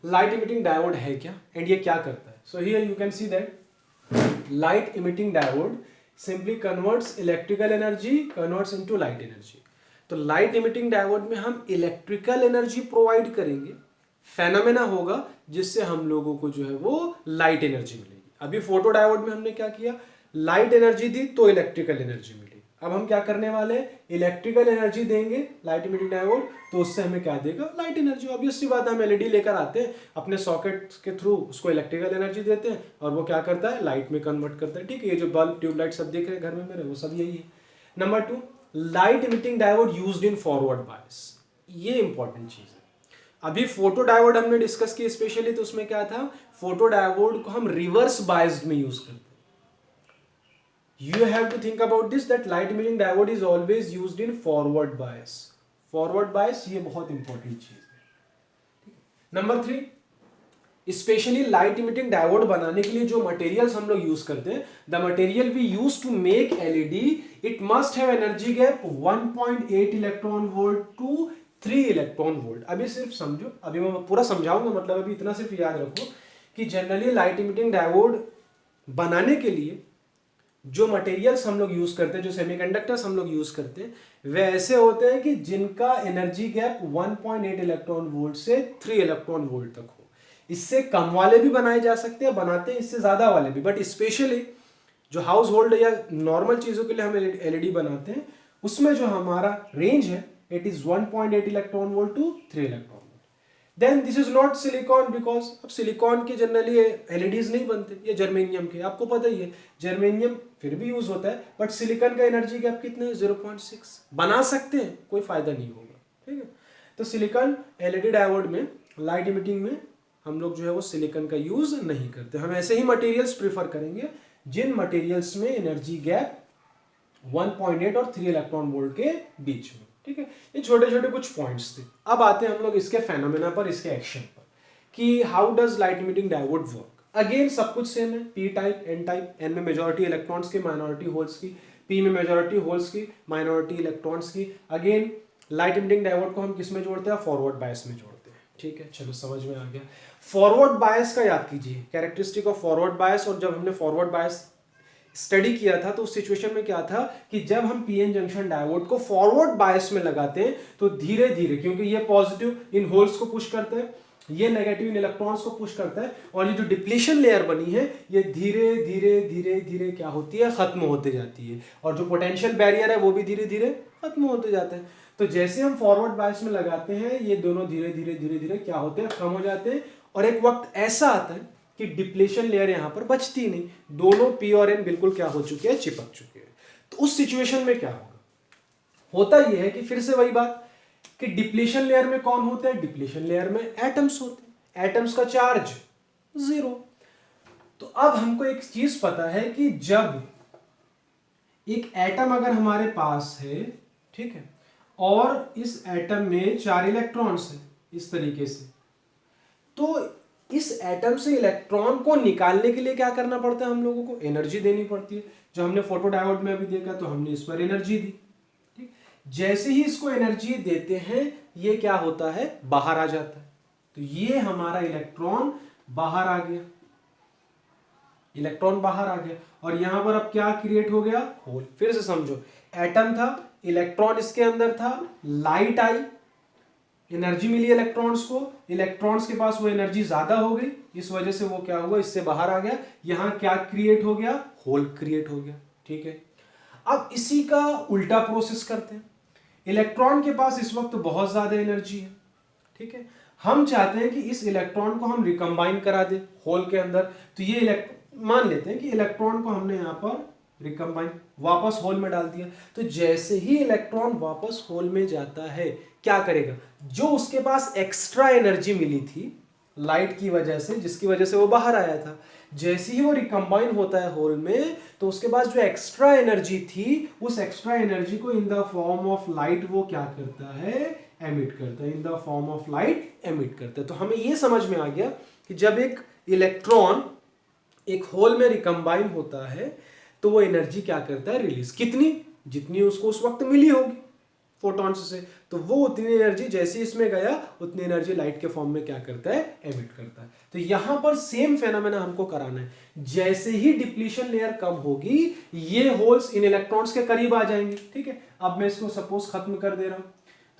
लाइट इमिटिंग डायोड है क्या एंड ये क्या करता है। So here you can see that light emitting diode simply converts electrical energy converts into light energy. तो लाइट इमिटिंग डायोड में हम इलेक्ट्रिकल एनर्जी प्रोवाइड करेंगे, फेनोमेना होगा जिससे हम लोगों को जो है वो लाइट एनर्जी मिलेगी। अभी फोटो डायोड में हमने क्या किया, लाइट एनर्जी दी तो इलेक्ट्रिकल एनर्जी मिली। अब हम क्या करने वाले हैं, इलेक्ट्रिकल एनर्जी देंगे लाइट इमिटिंग डायोड, तो उससे हमें क्या देगा, लाइट एनर्जी। ऑब्वियस सी बात है, हम एलईडी लेकर आते हैं, अपने सॉकेट के थ्रू उसको इलेक्ट्रिकल एनर्जी देते हैं और वो क्या करता है, लाइट में कन्वर्ट करता है। ठीक है, ये जो बल्ब ट्यूबलाइट सब देख रहे हैं घर में मेरे, वो सब यही है। Number 2, light emitting diode used in forward bias. ये इंपॉर्टेंट चीज है। अभी फोटो डायोड हमने डिस्कस की स्पेशली, तो उसमें क्या था, फोटो डायोड को हम रिवर्स बायस्ड में यूज करते हैं। You have to think about this that light emitting diode is always used in forward bias. Forward bias ये बहुत इंपॉर्टेंट चीज है। Number 3, specially light emitting diode बनाने के लिए जो मटेरियल्स हम लोग यूज करते हैं, the material we use to make LED, it must have energy gap 1.8 electron volt to 3 electron volt. अभी सिर्फ समझो, अभी मैं पूरा समझाऊंगा, मतलब अभी इतना सिर्फ याद रखो कि जनरली लाइट इमिटिंग डायोड बनाने के लिए जो मटेरियल्स हम लोग यूज करते हैं, जो सेमीकंडक्टर्स हम लोग यूज करते हैं, वे ऐसे होते हैं कि जिनका एनर्जी गैप 1.8 इलेक्ट्रॉन वोल्ट से 3 इलेक्ट्रॉन वोल्ट तक हो। इससे कम वाले भी बनाए जा सकते हैं, बनाते हैं इससे ज्यादा वाले भी, बट स्पेशली जो हाउस होल्ड या नॉर्मल चीजों के लिए हम एलईडी बनाते हैं, उसमें जो हमारा रेंज है, it is 1.8 electron volt to 3 electron. Then this is not silicon, because अब सिलिकॉन के जनरली एलईडीज नहीं बनते, ये जर्मेनियम के, आपको पता ही है, जर्मेनियम फिर भी यूज होता है, बट सिलिकॉन का एनर्जी गैप कितना है, 0.6। बना सकते हैं, कोई फायदा नहीं होगा। ठीक है, तो सिलिकॉन एलईडी डायोड में, लाइट इमिटिंग में हम लोग जो है वो सिलिकॉन का यूज नहीं करते। हम ऐसे ही मटेरियल्स प्रीफर करेंगे जिन मटेरियल्स में एनर्जी गैप 1.8 और 3 इलेक्ट्रॉन वोल्ट के बीच में। ठीक है, ये छोटे छोटे कुछ पॉइंट्स थे। अब आते हैं हम लोग इसके फेनोमेना पर, इसके एक्शन पर, कि how does light emitting diode work. Again सब कुछ सेम है, P type, N type, N में मेजॉरिटी इलेक्ट्रॉन्स की, माइनॉरिटी होल्स की, पी में मेजॉरिटी होल्स की, माइनॉरिटी इलेक्ट्रॉन्स की। अगेन लाइट इमिटिंग डायोड को हम किस में जोड़ते हैं, फॉरवर्ड बायस में जोड़ते हैं। ठीक है, चलो समझ में आ गया। फॉरवर्ड बायस का याद कीजिए, कैरेक्टरिस्टिक ऑफ फॉरवर्ड बायस। और जब हमने फॉरवर्ड बायस स्टडी किया था तो उस सिचुएशन में क्या था कि जब हम पीएन जंक्शन डायोड को फॉरवर्ड बायस में लगाते हैं तो धीरे धीरे, क्योंकि ये पॉजिटिव इन होल्स को पुश करता है, ये नेगेटिव इन इलेक्ट्रॉन्स को पुश करता है, और ये जो डिप्लीशन लेयर बनी है ये धीरे धीरे धीरे धीरे क्या होती है, खत्म होते जाती है, और जो पोटेंशियल बैरियर है वो भी धीरे धीरे खत्म होते जाता है। तो जैसे हम फॉरवर्ड बायस में लगाते हैं, ये दोनों धीरे धीरे धीरे धीरे क्या होते हैं, कम हो जाते हैं, और एक वक्त ऐसा आता है कि डिप्लीशन लेयर यहां पर बचती नहीं, दोनों पी और एन बिल्कुल क्या हो चुके हैं, चिपक चुके हैं। तो उस सिचुएशन में क्या होगा, होता यह है कि फिर से वही बात कि डिप्लीशन लेयर में कौन होते हैं, डिप्लीशन लेयर में एटम्स होते हैं, एटम्स का चार्ज 0। तो अब हमको एक चीज पता है कि जब एक एटम अगर हमारे पास है, ठीक है, और इस एटम में 4 इलेक्ट्रॉन्स है इस तरीके से, तो इस एटम से इलेक्ट्रॉन को निकालने के लिए क्या करना पड़ता है, हम लोगों को एनर्जी देनी पड़ती है। जो हमने फोटो डायोड में अभी देखा, तो हमने इस पर एनर्जी दी। ठीक, जैसे ही इसको एनर्जी देते हैं, ये क्या होता है, बाहर आ जाता है। तो ये हमारा इलेक्ट्रॉन बाहर आ गया, इलेक्ट्रॉन बाहर आ गया, और यहां पर अब क्या क्रिएट हो गया, होल। फिर से समझो, एटम था, इलेक्ट्रॉन इसके अंदर था, लाइट आई, एनर्जी मिली इलेक्ट्रॉन्स को, इलेक्ट्रॉन्स के पास वो एनर्जी ज्यादा हो गई, इस वजह से वो क्या हुआ, इससे बाहर आ गया, यहां क्या क्रिएट हो गया, होल क्रिएट हो गया। ठीक है, अब इसी का उल्टा प्रोसेस करते हैं। इलेक्ट्रॉन के पास इस वक्त बहुत ज्यादा एनर्जी है, ठीक है, हम चाहते हैं कि इस इलेक्ट्रॉन को हम रिकम्बाइन करा दें होल के अंदर। तो ये मान लेते हैं कि इलेक्ट्रॉन को हमने यहां पर रिकम्बाइन वापस होल में डाल दिया। तो जैसे ही इलेक्ट्रॉन वापस होल में जाता है, क्या करेगा, जो उसके पास एक्स्ट्रा एनर्जी मिली थी लाइट की वजह से, जिसकी वजह से वो बाहर आया था, जैसे ही वो रिकम्बाइन होता है होल में, तो उसके पास जो एक्स्ट्रा एनर्जी थी, उस एक्स्ट्रा एनर्जी को in the form of light वो क्या करता है, एमिट करता है, in the form of light emit करता है। तो हमें ये समझ में आ गया कि जब एक इलेक्ट्रॉन एक होल में रिकम्बाइन होता है, तो वो एनर्जी क्या करता है, रिलीज, कितनी, जितनी उसको उस वक्त मिली होगी फोटॉन्स से, तो वो उतनी एनर्जी जैसे इसमें गया, उतनी एनर्जी लाइट के फॉर्म में क्या करता है, एमिट करता है। तो यहां पर सेम फेनोमेना हमको कराना है। जैसे ही डिप्लीशन लेयर कम होगी, ये होल्स इन इलेक्ट्रॉन्स के करीब आ जाएंगे। ठीक है, अब मैं इसको सपोज खत्म कर दे रहा हूं,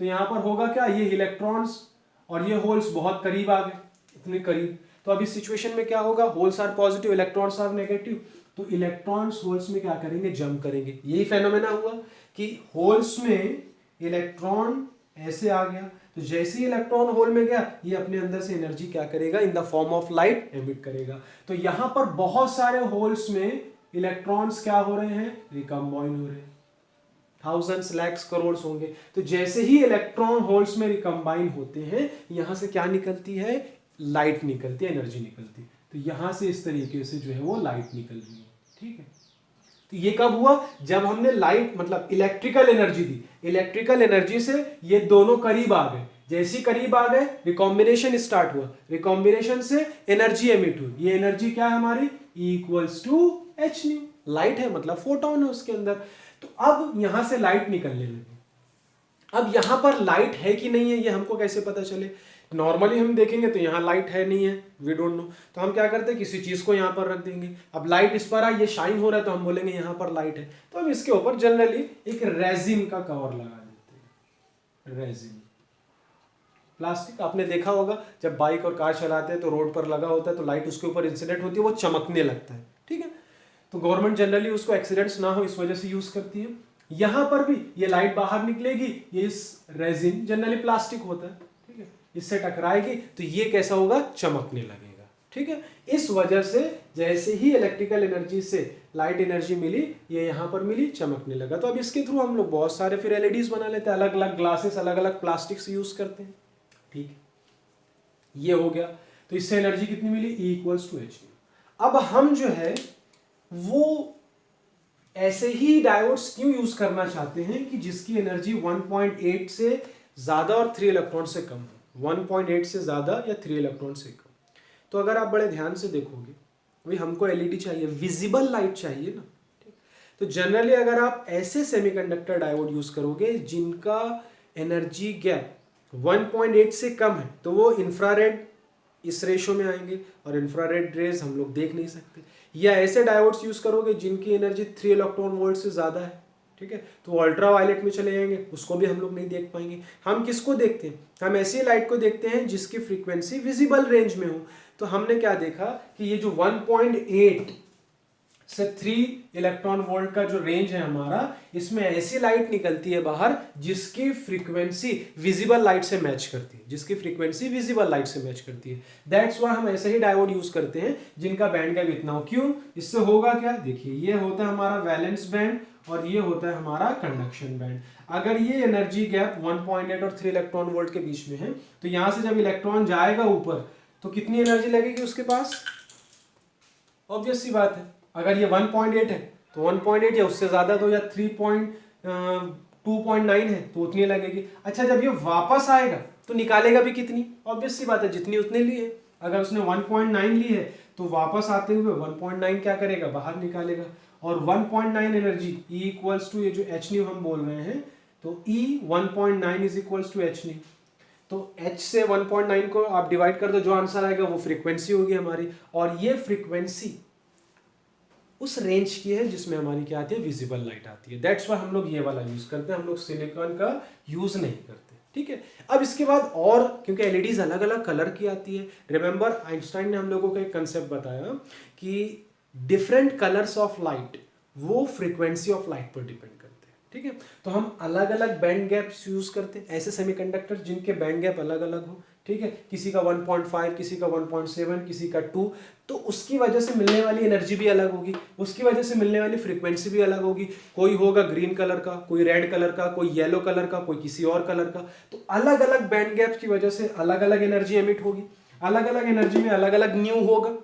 तो यहां पर होगा क्या, ये इलेक्ट्रॉन्स और ये होल्स बहुत करीब आ गए, इतने करीब। तो अब इस सिचुएशन में क्या होगा, holes are positive, electrons are negative, तो इलेक्ट्रॉन्स होल्स में क्या करेंगे, जंप करेंगे। यही फेनोमेना हुआ कि होल्स में इलेक्ट्रॉन ऐसे आ गया, तो जैसे ही इलेक्ट्रॉन होल में गया ये अपने अंदर से एनर्जी क्या करेगा, in the form of light emit करेगा। तो यहां पर बहुत सारे होल्स में इलेक्ट्रॉन्स क्या हो रहे हैं, रिकम्बाइन हो रहे हैं, थाउजेंड्स लैक्स करोड़ होंगे। तो जैसे ही इलेक्ट्रॉन होल्स में रिकम्बाइन होते हैं यहां से क्या निकलती है, लाइट निकलती है, एनर्जी निकलती है। तो यहां से इस तरीके से जो है वो लाइट निकल रही है, ठीक है। तो ये कब हुआ, जब हमने लाइट मतलब इलेक्ट्रिकल एनर्जी दी, इलेक्ट्रिकल एनर्जी से ये दोनों करीब आ गए, जैसे ही करीब आ गए रिकॉम्बिनेशन स्टार्ट हुआ, रिकॉम्बिनेशन से एनर्जी एमिट हुई। ये एनर्जी क्या है हमारी, E equals to H nu, light है मतलब फोटोन है उसके अंदर। तो अब यहां से लाइट निकलने लगी। अब यहां पर लाइट है कि नहीं है ये हमको कैसे पता चले, नॉर्मली हम देखेंगे तो यहाँ लाइट है नहीं है, वी डोंट नो। तो हम क्या करते हैं, किसी चीज को यहाँ पर रख देंगे। अब लाइट इस पर आई, ये शाइन हो रहा है तो हम बोलेंगे यहाँ पर लाइट है। तो हम इसके ऊपर जनरली एक रेजिन का कवर लगा देते हैं। रेजिन प्लास्टिक, आपने देखा होगा जब बाइक और कार चलाते हैं तो रोड पर लगा होता है तो लाइट उसके ऊपर इंसिडेंट होती है, वो चमकने लगता है, ठीक है। तो गवर्नमेंट जनरली उसको एक्सीडेंट्स ना हो इस वजह से यूज करती है। यहां पर भी ये लाइट बाहर निकलेगी, ये इस रेजिन जनरली प्लास्टिक होता है, ठीक है, इससे टकराएगी तो ये कैसा होगा, चमकने लगेगा, ठीक है। इस वजह से जैसे ही इलेक्ट्रिकल एनर्जी से लाइट एनर्जी मिली, ये यहां पर मिली, चमकने लगा। तो अब इसके थ्रू हम लोग बहुत सारे फिर एलईडीज बना लेते हैं, अलग अलग ग्लासेस, अलग अलग प्लास्टिक्स यूज करते हैं, ठीक है। ये हो गया, तो इससे एनर्जी कितनी मिली, E इक्वल्स टू एच। अब हम जो है वो ऐसे ही डायोड्स क्यों यूज करना चाहते हैं कि जिसकी एनर्जी 1.8 से ज्यादा और 3 इलेक्ट्रॉन से कम हो, 1.8 से ज्यादा या 3 इलेक्ट्रॉन से कम। तो अगर आप बड़े ध्यान से देखोगे, भाई हमको एलईडी चाहिए, विजिबल लाइट चाहिए ना, ठीक। तो जनरली अगर आप ऐसे सेमीकंडक्टर डायोड यूज करोगे जिनका एनर्जी गैप 1.8 से कम है, तो वो इंफ्रारेड इस रेशो में आएंगे और इंफ्रारेड रेज हम लोग देख नहीं सकते। या ऐसे डायोड्स यूज करोगे जिनकी एनर्जी 3 इलेक्ट्रॉन वोल्ट से ज्यादा है, ठीक है, तो अल्ट्रा वायलेट में चले जाएंगे, उसको भी हम लोग नहीं देख पाएंगे। हम किसको देखते हैं, हम ऐसी लाइट को देखते हैं जिसकी फ्रीक्वेंसी विजिबल रेंज में हो। तो हमने क्या देखा कि ये जो 1.8 से 3 इलेक्ट्रॉन वोल्ट का जो रेंज है हमारा, इसमें ऐसी लाइट निकलती है बाहर जिसकी फ्रीक्वेंसी विजिबल लाइट से मैच करती है, जिसकी फ्रीक्वेंसी विजिबल लाइट से मैच करती है। दैट्स व्हाई हम ऐसे ही डायोड यूज करते हैं जिनका बैंड गैप इतना हो। क्यों, इससे होगा क्या, देखिए ये होता है हमारा वैलेंस बैंड और ये होता है हमारा कंडक्शन बैंड। अगर ये एनर्जी गैप 1.8 और 3 इलेक्ट्रॉन वोल्ट के बीच में है, तो यहां से जब इलेक्ट्रॉन जाएगा ऊपर तो कितनी एनर्जी लगेगी उसके पास, ऑब्वियस सी बात है। अगर ये 1.8 है तो 1.8 या उससे ज्यादा दो, या 2.9 है तो उतनी लगेगी। अच्छा, जब ये वापस आएगा तो निकालेगा भी कितनी, ऑब्वियस सी बात है, जितनी उतने ली है। अगर उसने 1.9 ली है तो वापस आते हुए 1.9 क्या करेगा, बाहर निकालेगा। और 1.9 एनर्जी E इक्वल्स टू, ये जो एच न्यू हम बोल रहे हैं, तो E 1.9 is equals to H nu. तो H से 1.9 को आप डिवाइड कर दो, जो आंसर आएगा वो फ्रीक्वेंसी होगी हमारी। और ये फ्रीक्वेंसी उस रेंज की है जिसमें हमारी क्या आती है, विजिबल लाइट आती है। दैट्स व्हाई हम लोग ये वाला यूज करते हैं, हम लोग सिलिकॉन का यूज नहीं करते, ठीक है। अब इसके बाद और, क्योंकि एलईडीज अलग अलग कलर की आती है, रिमेंबर आइंस्टाइन ने हम लोगों को एक कंसेप्ट बताया कि डिफरेंट कलर्स ऑफ लाइट वो फ्रीक्वेंसी ऑफ लाइट पर डिपेंड करते हैं, ठीक है। तो हम अलग अलग बैंड गैप्स यूज करते हैं, ऐसे सेमीकंडक्टर जिनके बैंड गैप अलग अलग हो, ठीक है, किसी का 1.5, किसी का 1.7, किसी का 2, तो उसकी वजह से मिलने वाली एनर्जी भी अलग होगी, उसकी वजह से मिलने वाली फ्रीक्वेंसी भी अलग होगी। कोई होगा ग्रीन कलर का, कोई रेड कलर का, कोई येलो कलर का, कोई किसी और कलर का। तो अलग अलग बैंड गैप की वजह से अलग अलग एनर्जी एमिट होगी, अलग अलग एनर्जी में अलग अलग न्यू होगा,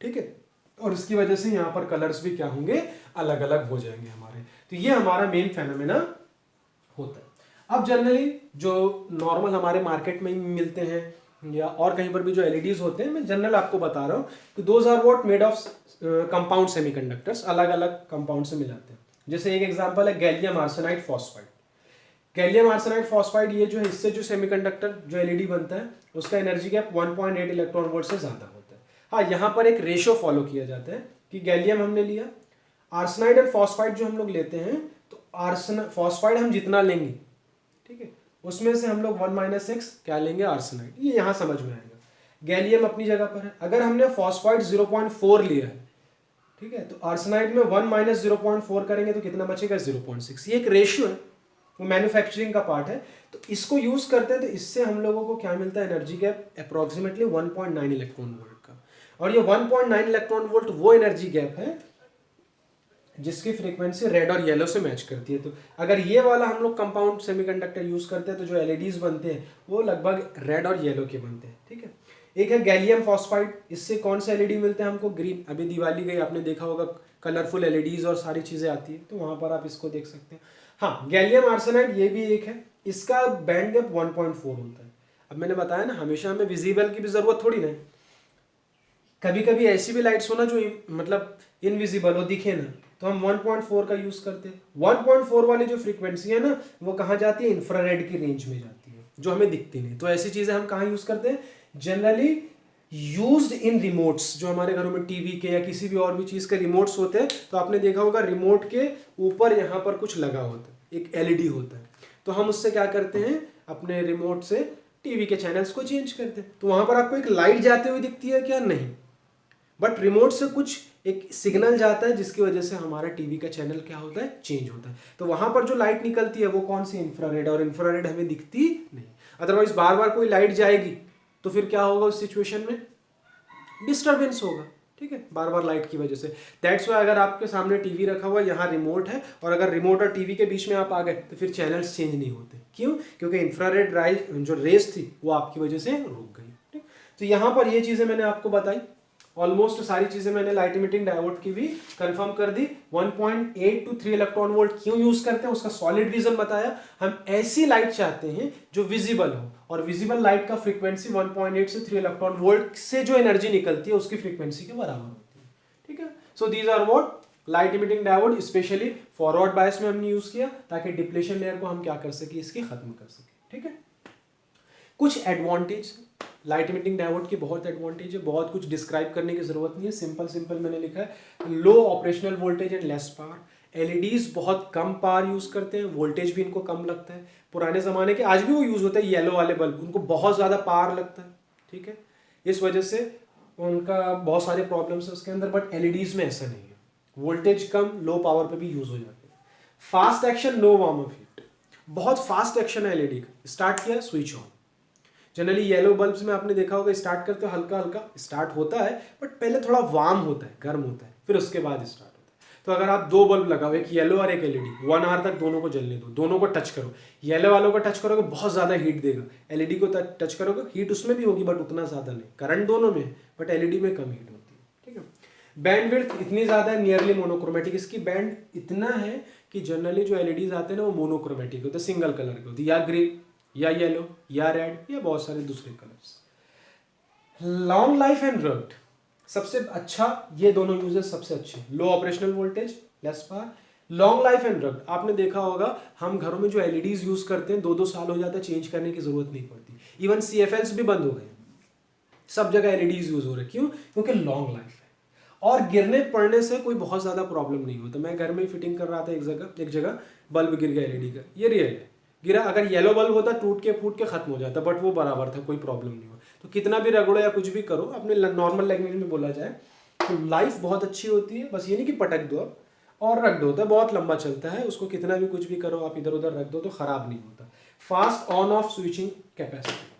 ठीक है। और इसकी वजह से यहाँ पर कलर्स भी क्या होंगे, अलग अलग हो जाएंगे हमारे। तो ये हमारा मेन फेनोमेना होता है। अब जनरली जो नॉर्मल हमारे मार्केट में मिलते हैं या और कहीं पर भी जो एलईडीज होते हैं, मैं जनरल आपको बता रहा हूँ कि those are what made of compound semiconductors, अलग अलग कंपाउंड से मिलाते हैं। जैसे एक एग्जांपल है gallium arsenide phosphide. Gallium arsenide phosphide, ये जो है इससे जो सेमीकंडक्टर जो एलईडी बनता है उसका एनर्जी गैप 1.8 इलेक्ट्रॉन वोल्ट से ज्यादा होता है। हाँ, यहाँ पर एक रेशो फॉलो किया जाता है कि गैलियम हमने लिया, आर्सेनाइड और फॉस्फाइड जो हम लोग लेते हैं, तो फॉस्फाइड हम जितना लेंगे, ठीक है, उसमें से हम लोग 1 - क्या लेंगे, आर्सेनाइड। ये यहां समझ में आएगा। गैलियम अपनी जगह पर है, अगर हमने फॉस्फाइड 0.4 लिया है, ठीक है, तो आर्सेनाइड में 1 माइनस 0.4 करेंगे तो कितना बचेगा 0.6। ये एक रेशियो है, वो मैन्युफैक्चरिंग का पार्ट है। तो इसको यूज करते हैं तो इससे हम लोगों को क्या मिलता है, energy gap approximately 1.9 electron volt का। और ये 1.9 इलेक्ट्रॉन वोल्ट वो एनर्जी गैप है जिसकी फ्रीक्वेंसी रेड और येलो से मैच करती है। तो अगर ये वाला हम लोग कंपाउंड सेमीकंडक्टर यूज करते हैं तो जो एलईडीज बनते हैं वो लगभग रेड और येलो के बनते हैं। ठीक है, एक है गैलियम फॉस्फाइड, इससे कौन सा एलईडी मिलते हैं हमको, ग्रीन। अभी दिवाली गई, आपने देखा होगा कलरफुल एलईडीज और सारी चीजें आती है, तो वहां पर आप इसको देख सकते हैं। हाँ, गैलियम आर्सेनाइड ये भी एक है, इसका बैंड गैप 1.4 होता है। अब मैंने बताया ना, हमेशा हमें विजिबल की भी जरूरत थोड़ी ना है, कभी कभी ऐसी भी लाइट्स हो ना जो मतलब इनविजिबल हो, दिखे ना, तो हम 1.4 का यूज करते हैं। 1.4 वाली जो फ्रीक्वेंसी है ना, वो कहाँ जाती है, इंफ्रारेड की रेंज में जाती है, जो हमें दिखती नहीं। तो ऐसी चीजें हम कहाँ यूज करते हैं, जनरली यूज्ड इन रिमोट्स। जो हमारे घरों में टीवी के या किसी भी और भी चीज के रिमोट्स होते हैं, तो आपने देखा होगा रिमोट के ऊपर यहाँ पर कुछ लगा होता है, एक एलईडी होता है। तो हम उससे क्या करते हैं, अपने रिमोट से टीवी के चैनल्स को चेंज करते हैं। तो वहां पर आपको एक लाइट जाते हुए दिखती है क्या, नहीं, बट रिमोट से कुछ एक सिग्नल जाता है जिसकी वजह से हमारा टीवी का चैनल क्या होता है, चेंज होता है। तो वहां पर जो लाइट निकलती है वो कौन सी, इंफ्रारेड, और इंफ्रारेड हमें दिखती नहीं। अदरवाइज बार बार कोई लाइट जाएगी तो फिर क्या होगा, उस सिचुएशन में डिस्टर्बेंस होगा। ठीक है, बार बार लाइट की वजह से। दैट्स वाई अगर आपके सामने टीवी रखा हुआ है, यहाँ रिमोट है, और अगर रिमोट और टीवी के बीच में आप आ गए तो फिर चैनल्स चेंज नहीं होते। क्यों, क्योंकि इंफ्रारेड जो रेस थी वो आपकी वजह से रुक गई। ठीक, तो यहाँ पर ये चीजें मैंने आपको बताई, ऑलमोस्ट सारी चीजें मैंने लाइट इमिटिंग डायोड की भी कंफर्म कर दी। 1.8 to 3 इलेक्ट्रॉन वोल्ट क्यों यूज करते हैं उसका सॉलिड रीजन बताया। हम ऐसी लाइट चाहते हैं जो विजिबल हो, और विजिबल लाइट का फ्रीक्वेंसी 1.8 से 3 इलेक्ट्रॉन वोल्ट से जो एनर्जी निकलती है उसकी फ्रीक्वेंसी के बराबर होती है। ठीक है, so these are what light emitting diode. Specially forward bias में हमने यूज किया ताकि डिप्लेशन लेयर को हम क्या कर सके, इसकी खत्म कर सके। ठीक है, कुछ एडवांटेज लाइट इमिटिंग डायोड की, बहुत एडवांटेज है, बहुत कुछ डिस्क्राइब करने की जरूरत नहीं है, सिंपल सिंपल मैंने लिखा है। Low operational voltage and less power. LEDs बहुत कम पावर यूज करते हैं, वोल्टेज भी इनको कम लगता है। पुराने जमाने के आज भी वो यूज होते हैं येलो वाले बल्ब, उनको बहुत ज्यादा पावर लगता है। ठीक है, इस वजह से उनका बहुत सारे प्रॉब्लम्स है उसके अंदर, बट एलईडीज में ऐसा नहीं है, वोल्टेज कम, लो पावर पे भी यूज हो जाते हैं। फास्ट एक्शन, लो वार्म अप हीट, बहुत फास्ट एक्शन है एलईडी का। स्टार्ट किया, switch on. Generally yellow bulbs में आपने देखा होगा स्टार्ट करते हो हल्का हल्का स्टार्ट होता है, बट पहले थोड़ा वार्म होता है, गर्म होता है, फिर उसके बाद स्टार्ट होता है। तो अगर आप दो बल्ब लगाओ, एक येलो और एक एलईडी, 1 आवर तक दोनों को जलने दो, दोनों को टच करो। येलो वालों को टच करोगे बहुत ज्यादा हीट देगा, एलईडी को टच करोगे हीट उसमें भी होगी बट उतना ज्यादा नहीं, करंट दोनों में, बट एलईडी में कम हीट होती है। ठीक है, बैंडविड्थ इतनी ज्यादा है, नियरली मोनोक्रोमेटिक। इसकी बैंड इतना है कि जनरली जो एलईडीज आते हैं ना वो मोनोक्रोमेटिक होते हैं, सिंगल कलर के होते हैं, या ग्रीन या येलो या रेड या बहुत सारे दूसरे colours. Long life and rugged, सबसे अच्छा ये दोनों यूजेस सबसे अच्छे। Low operational voltage, less power, long life and rugged. आपने देखा होगा हम घरों में जो एलईडीज यूज करते हैं 2-2 साल हो जाता है, चेंज करने की जरूरत नहीं पड़ती। इवन सीएफएल्स भी बंद हो गए, सब जगह एलईडीज यूज हो रहे। क्यों, क्योंकि लॉन्ग लाइफ है और गिरने पड़ने से कोई बहुत ज्यादा प्रॉब्लम नहीं होता। मैं घर में फिटिंग कर रहा था, एक जगह बल्ब गिर गया एलईडी का, ये रियल है, गिरा। अगर येलो बल्ब होता टूट के फूट के खत्म हो जाता, बट वो बराबर था, कोई प्रॉब्लम नहीं हुआ। तो कितना भी रगड़ो या कुछ भी करो, अपने नॉर्मल लैंग्वेज में बोला जाए तो लाइफ बहुत अच्छी होती है। बस ये नहीं कि पटक दो आप और रख दो, होता है बहुत लंबा चलता है, उसको कितना भी कुछ भी करो आप इधर उधर रख दो तो खराब नहीं होता। Fast on off switching capacity,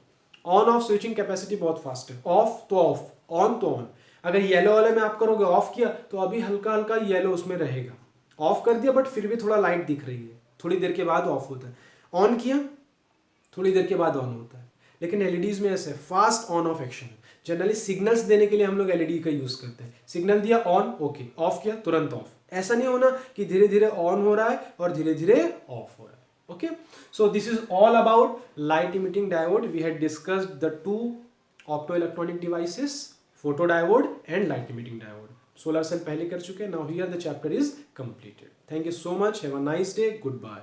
on off switching capacity बहुत फास्ट है। ऑफ तो ऑफ, ऑन तो ऑन। अगर येलो वाले में आप करोगे, ऑफ किया तो अभी हल्का हल्का येलो उसमें रहेगा, ऑफ कर दिया बट फिर भी थोड़ा लाइट दिख रही है, थोड़ी देर के बाद ऑफ होता है। ऑन किया थोड़ी देर के बाद ऑन होता है। लेकिन एलईडीज में ऐसे फास्ट ऑन ऑफ एक्शन है। जनरली सिग्नल्स देने के लिए हम लोग एलईडी का यूज करते हैं। सिग्नल दिया ऑन, ओके, ऑफ किया तुरंत ऑफ। ऐसा नहीं होना कि धीरे धीरे ऑन हो रहा है और धीरे धीरे ऑफ हो रहा है। Okay, so this is all about light emitting diode. We had discussed the two optoelectronic devices, photodiode and light emitting diode. Solar cell पहले कर चुके हैं. Now here the chapter is completed. Thank you so much. Have a nice day. Goodbye.